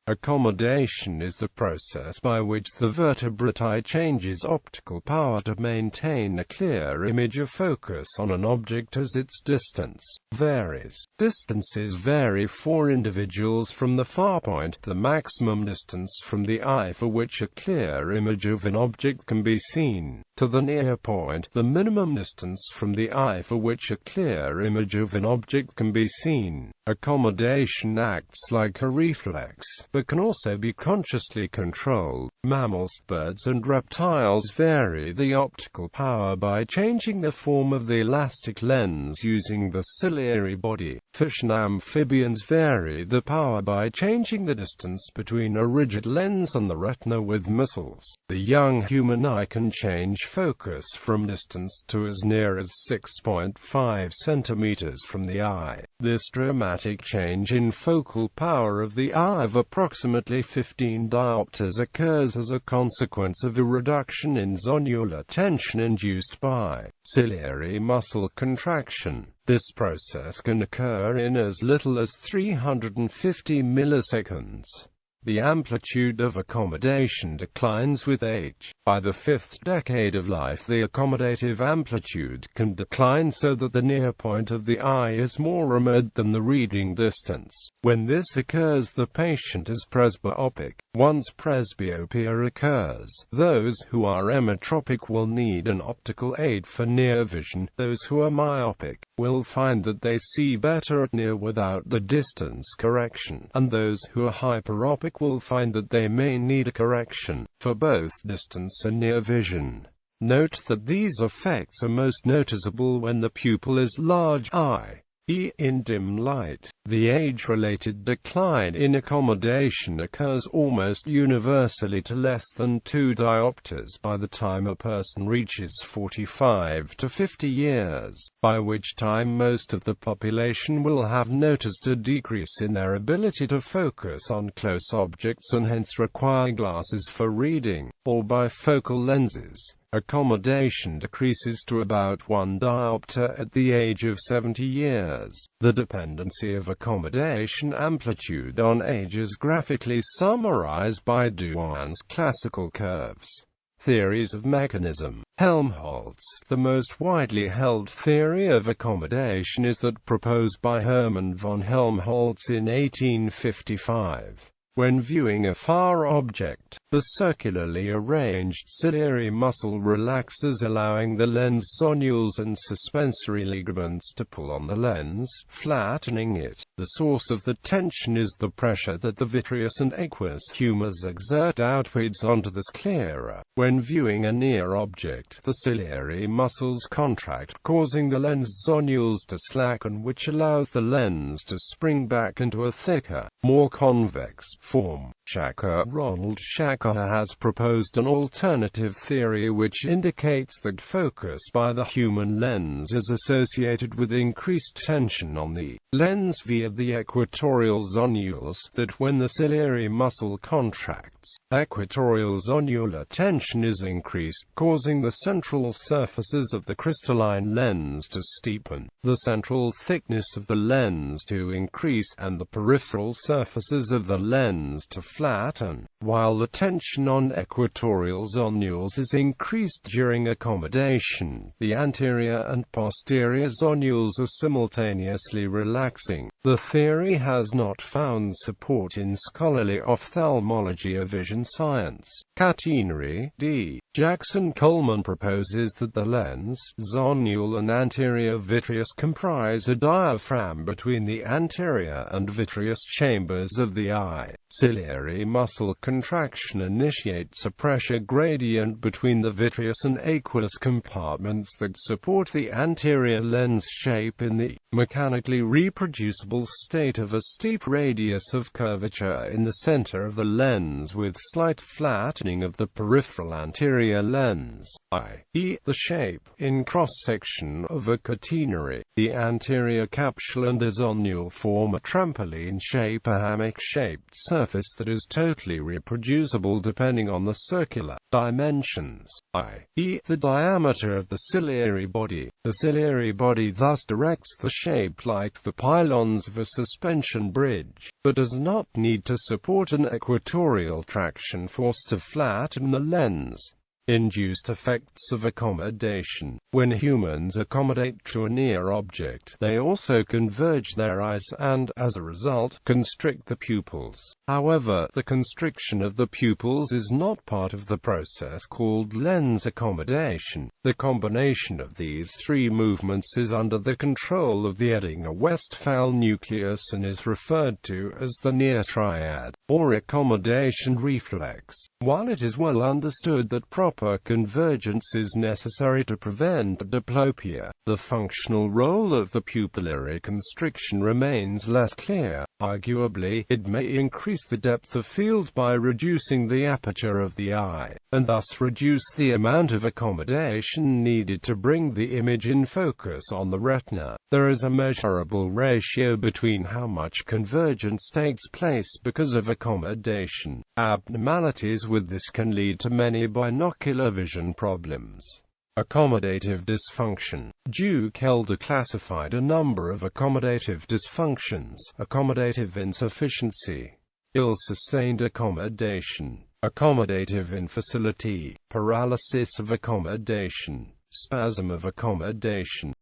Accommodation is the process by which the vertebrate eye changes optical power to maintain a clear image of focus on an object as its distance varies. Distances vary for individuals from the far point, the maximum distance from the eye for which a clear image of an object can be seen, to the near point, the minimum distance from the eye for which a clear image of an object can be seen. Accommodation acts like a reflex, but can also be consciously controlled. Mammals, birds and reptiles vary the optical power by changing the form of the elastic lens using the ciliary body. Fish and amphibians vary the power by changing the distance between a rigid lens and the retina with muscles. The young human eye can change focus from distance to as near as 6.5 centimeters from the eye. This dramatic change in focal power of the eye of approximately 15 diopters occurs as a consequence of a reduction in zonular tension induced by ciliary muscle contraction. This process can occur in as little as 350 milliseconds. The amplitude of accommodation declines with age. By the fifth decade of life, the accommodative amplitude can decline so that the near point of the eye is more remote than the reading distance. When this occurs, the patient is presbyopic. Once presbyopia occurs, those who are emmetropic will need an optical aid for near vision. Those who are myopic will find that they see better at near without the distance correction, and those who are hyperopic will find that they may need a correction for both distance and near vision. Note that these effects are most noticeable when the pupil is large, i.e. in dim light. The age-related decline in accommodation occurs almost universally to less than 2 diopters by the time a person reaches 45 to 50 years, by which time most of the population will have noticed a decrease in their ability to focus on close objects and hence require glasses for reading, or bifocal lenses. Accommodation decreases to about 1 diopter at the age of 70 years. The dependency of accommodation amplitude on age is graphically summarized by Duane's classical curves. Theories of mechanism. Helmholtz. The most widely held theory of accommodation is that proposed by Hermann von Helmholtz in 1855. When viewing a far object, the circularly arranged ciliary muscle relaxes, allowing the lens zonules and suspensory ligaments to pull on the lens, flattening it. The source of the tension is the pressure that the vitreous and aqueous humors exert outwards onto the sclera. When viewing a near object, the ciliary muscles contract, causing the lens zonules to slacken, which allows the lens to spring back into a thicker, more convex form. Ronald Shacker has proposed an alternative theory which indicates that focus by the human lens is associated with increased tension on the lens via the equatorial zonules, that when the ciliary muscle contracts, equatorial zonular tension is increased, causing the central surfaces of the crystalline lens to steepen, the central thickness of the lens to increase, and the peripheral surfaces of the lens to flatten. While the tension on equatorial zonules is increased during accommodation, the anterior and posterior zonules are simultaneously relaxing. The theory has not found support in scholarly ophthalmology or vision science. Catenary, D. Jackson Coleman proposes that the lens, zonule and anterior vitreous comprise a diaphragm between the anterior and vitreous chambers of the eye. Ciliary muscle contraction initiates a pressure gradient between the vitreous and aqueous compartments that support the anterior lens shape in the mechanically reproducible state of a steep radius of curvature in the center of the lens with slight flattening of the peripheral anterior lens, i.e. the shape, in cross-section of a catenary. The anterior capsule and the zonule form a trampoline shape, a hammock-shaped surface that is totally reproducible depending on the circular dimensions, i.e., the diameter of the ciliary body. The ciliary body thus directs the shape like the pylons of a suspension bridge, but does not need to support an equatorial traction force to flatten the lens. Induced effects of accommodation. When humans accommodate to a near object, they also converge their eyes and, as a result, constrict the pupils. However, the constriction of the pupils is not part of the process called lens accommodation. The combination of these three movements is under the control of the Edinger-Westphal nucleus and is referred to as the near triad, or accommodation reflex. While it is well understood that proper convergence is necessary to prevent diplopia, the functional role of the pupillary constriction remains less clear. Arguably, it may increase the depth of field by reducing the aperture of the eye, and thus reduce the amount of accommodation needed to bring the image in focus on the retina. There is a measurable ratio between how much convergence takes place because of accommodation. Abnormalities with this can lead to many binocular vision problems. Accommodative dysfunction. Duke Elder classified a number of accommodative dysfunctions: accommodative insufficiency, ill-sustained accommodation, accommodative infacility, paralysis of accommodation, spasm of accommodation.